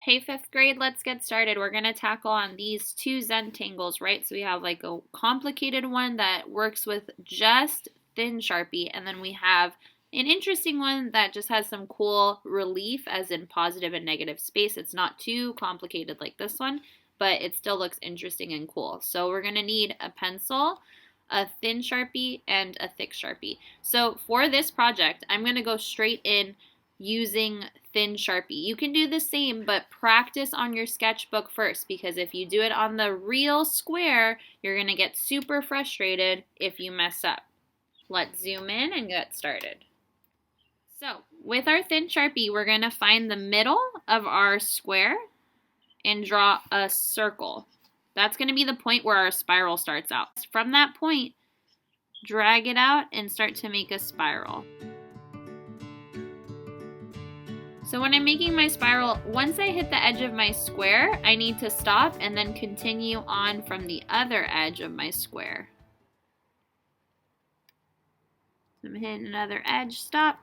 Hey, fifth grade, let's get started. We're going to tackle on these two Zentangles, right? So we have like a complicated one that works with just thin Sharpie, and then we have an interesting one that just has some cool relief, as in positive and negative space. It's not too complicated like this one, but it still looks interesting and cool. So we're going to need a pencil, a thin Sharpie, and a thick Sharpie. So for this project, I'm going to go straight in using thin Sharpie. You can do the same, but practice on your sketchbook first, because if you do it on the real square, you're going to get super frustrated if you mess up. Let's zoom in and get started. So with our thin Sharpie, we're going to find the middle of our square and draw a circle. That's going to be the point where our spiral starts out. From that point, drag it out and start to make a spiral. So when I'm making my spiral, once I hit the edge of my square, I need to stop and then continue on from the other edge of my square. I'm hitting another edge, stop.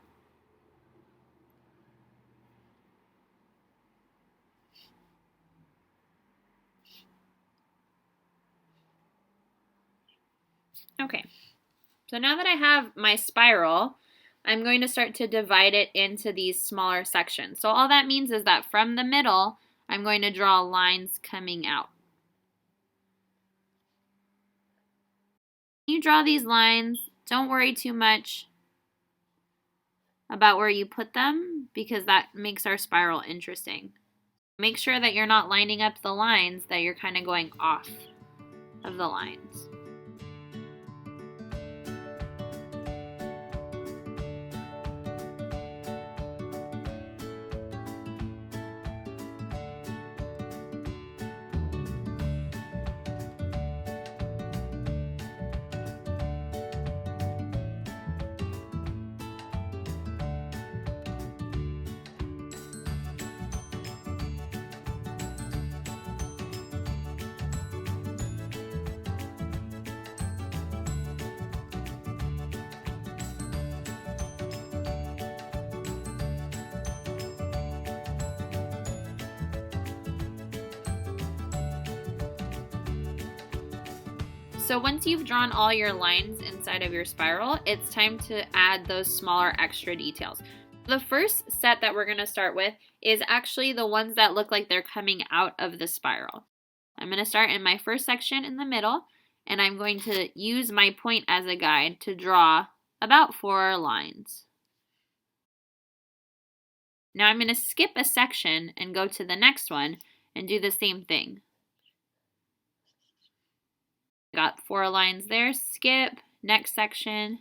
Okay, so now that I have my spiral, I'm going to start to divide it into these smaller sections. So all that means is that from the middle, I'm going to draw lines coming out. You draw these lines, don't worry too much about where you put them, because that makes our spiral interesting. Make sure that you're not lining up the lines, that you're kind of going off of the lines. So once you've drawn all your lines inside of your spiral, it's time to add those smaller extra details. The first set that we're going to start with is actually the ones that look like they're coming out of the spiral. I'm going to start in my first section in the middle, and I'm going to use my point as a guide to draw about 4 lines. Now I'm going to skip a section and go to the next one and do the same thing. Got 4 lines there, skip, next section.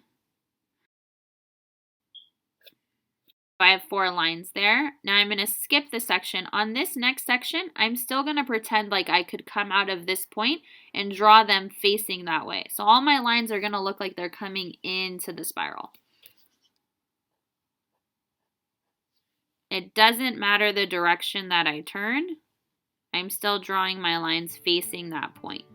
I have 4 lines there. Now I'm going to skip the section. On this next section, I'm still going to pretend like I could come out of this point and draw them facing that way. So all my lines are going to look like they're coming into the spiral. It doesn't matter the direction that I turn. I'm still drawing my lines facing that point.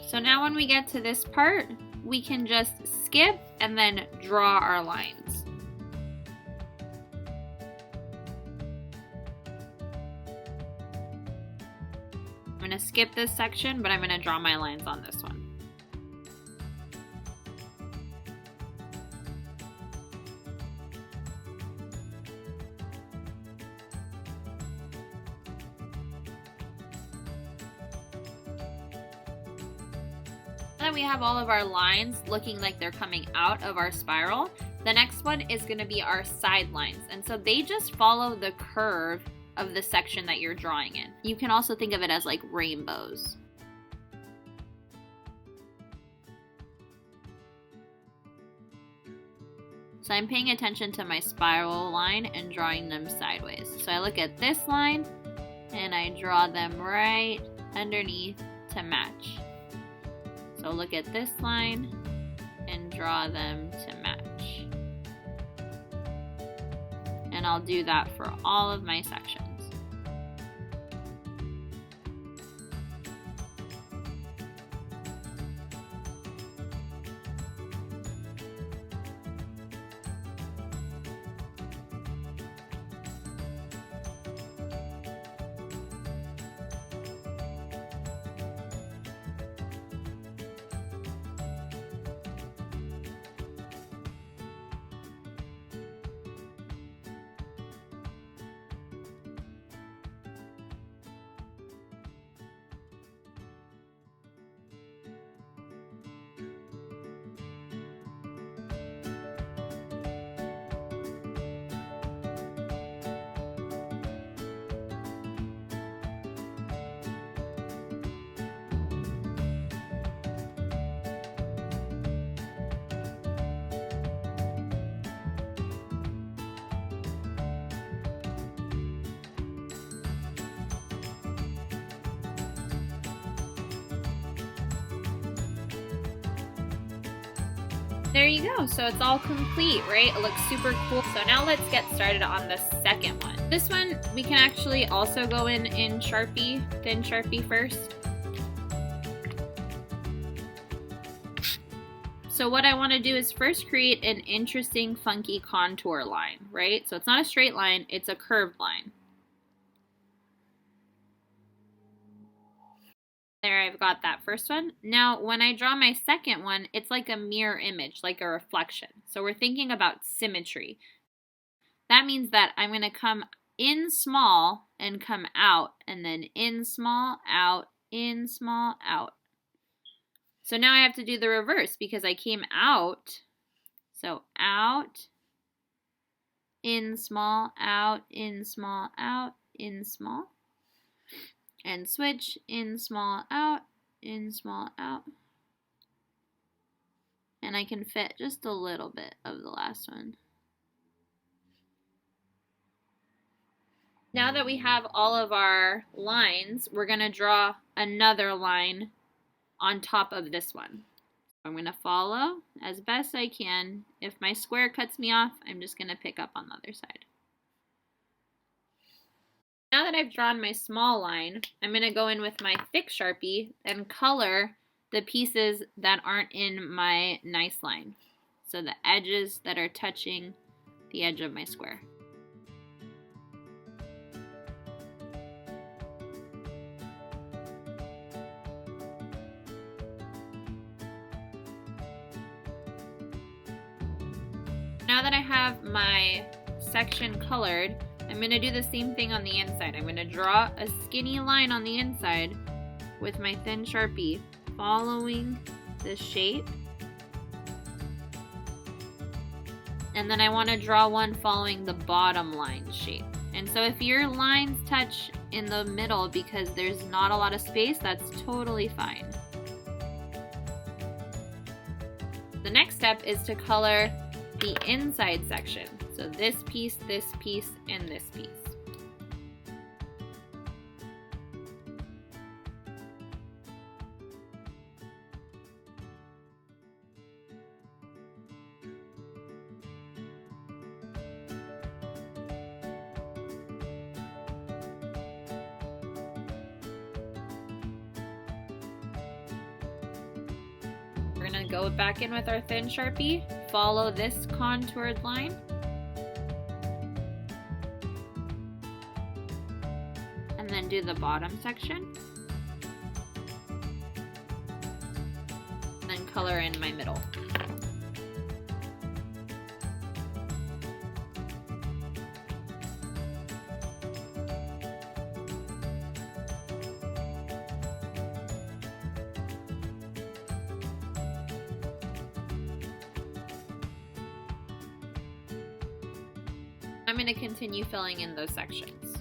So now when we get to this part, we can just skip and then draw our lines. I'm going to skip this section, but I'm going to draw my lines on this one. Now that we have all of our lines looking like they're coming out of our spiral, the next one is going to be our side lines. And so they just follow the curve of the section that you're drawing in. You can also think of it as like rainbows. So I'm paying attention to my spiral line and drawing them sideways. So I look at this line and I draw them right underneath to match. So look at this line and draw them to match. And I'll do that for all of my sections. There you go. So it's all complete, right? It looks super cool. So now let's get started on the second one. This one, we can actually also go in Sharpie, thin Sharpie first. So what I want to do is first create an interesting, funky contour line, right? So it's not a straight line, it's a curved line. There, I've got that first one. Now, when I draw my second one, it's like a mirror image, like a reflection. So we're thinking about symmetry. That means that I'm going to come in small and come out, and then in small, out, in small, out. So now I have to do the reverse because I came out. So out, in small, out, in small, out, in small. And switch, in small, out, in small, out. And I can fit just a little bit of the last one. Now that we have all of our lines, we're going to draw another line on top of this one. I'm going to follow as best I can. If my square cuts me off, I'm just going to pick up on the other side. Now that I've drawn my small line, I'm going to go in with my thick Sharpie and color the pieces that aren't in my nice line. So the edges that are touching the edge of my square. Now that I have my section colored, I'm going to do the same thing on the inside. I'm going to draw a skinny line on the inside with my thin Sharpie, following the shape. And then I want to draw one following the bottom line shape. And so if your lines touch in the middle because there's not a lot of space, that's totally fine. The next step is to color the inside section. So this piece, and this piece. We're going to go back in with our thin Sharpie, follow this contoured line. And then do the bottom section. And then color in my middle. I'm going to continue filling in those sections.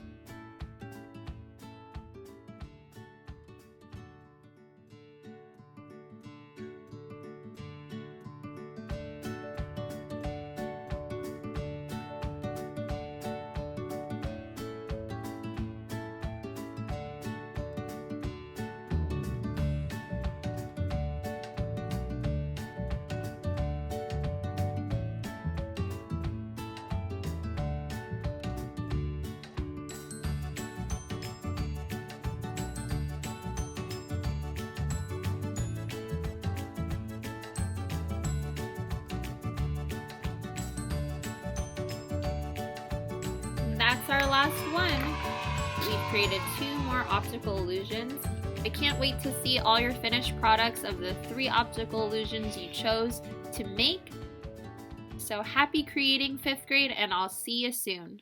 That's our last one. We've created 2 more optical illusions. I can't wait to see all your finished products of the 3 optical illusions you chose to make. So happy creating 5th grade, and I'll see you soon.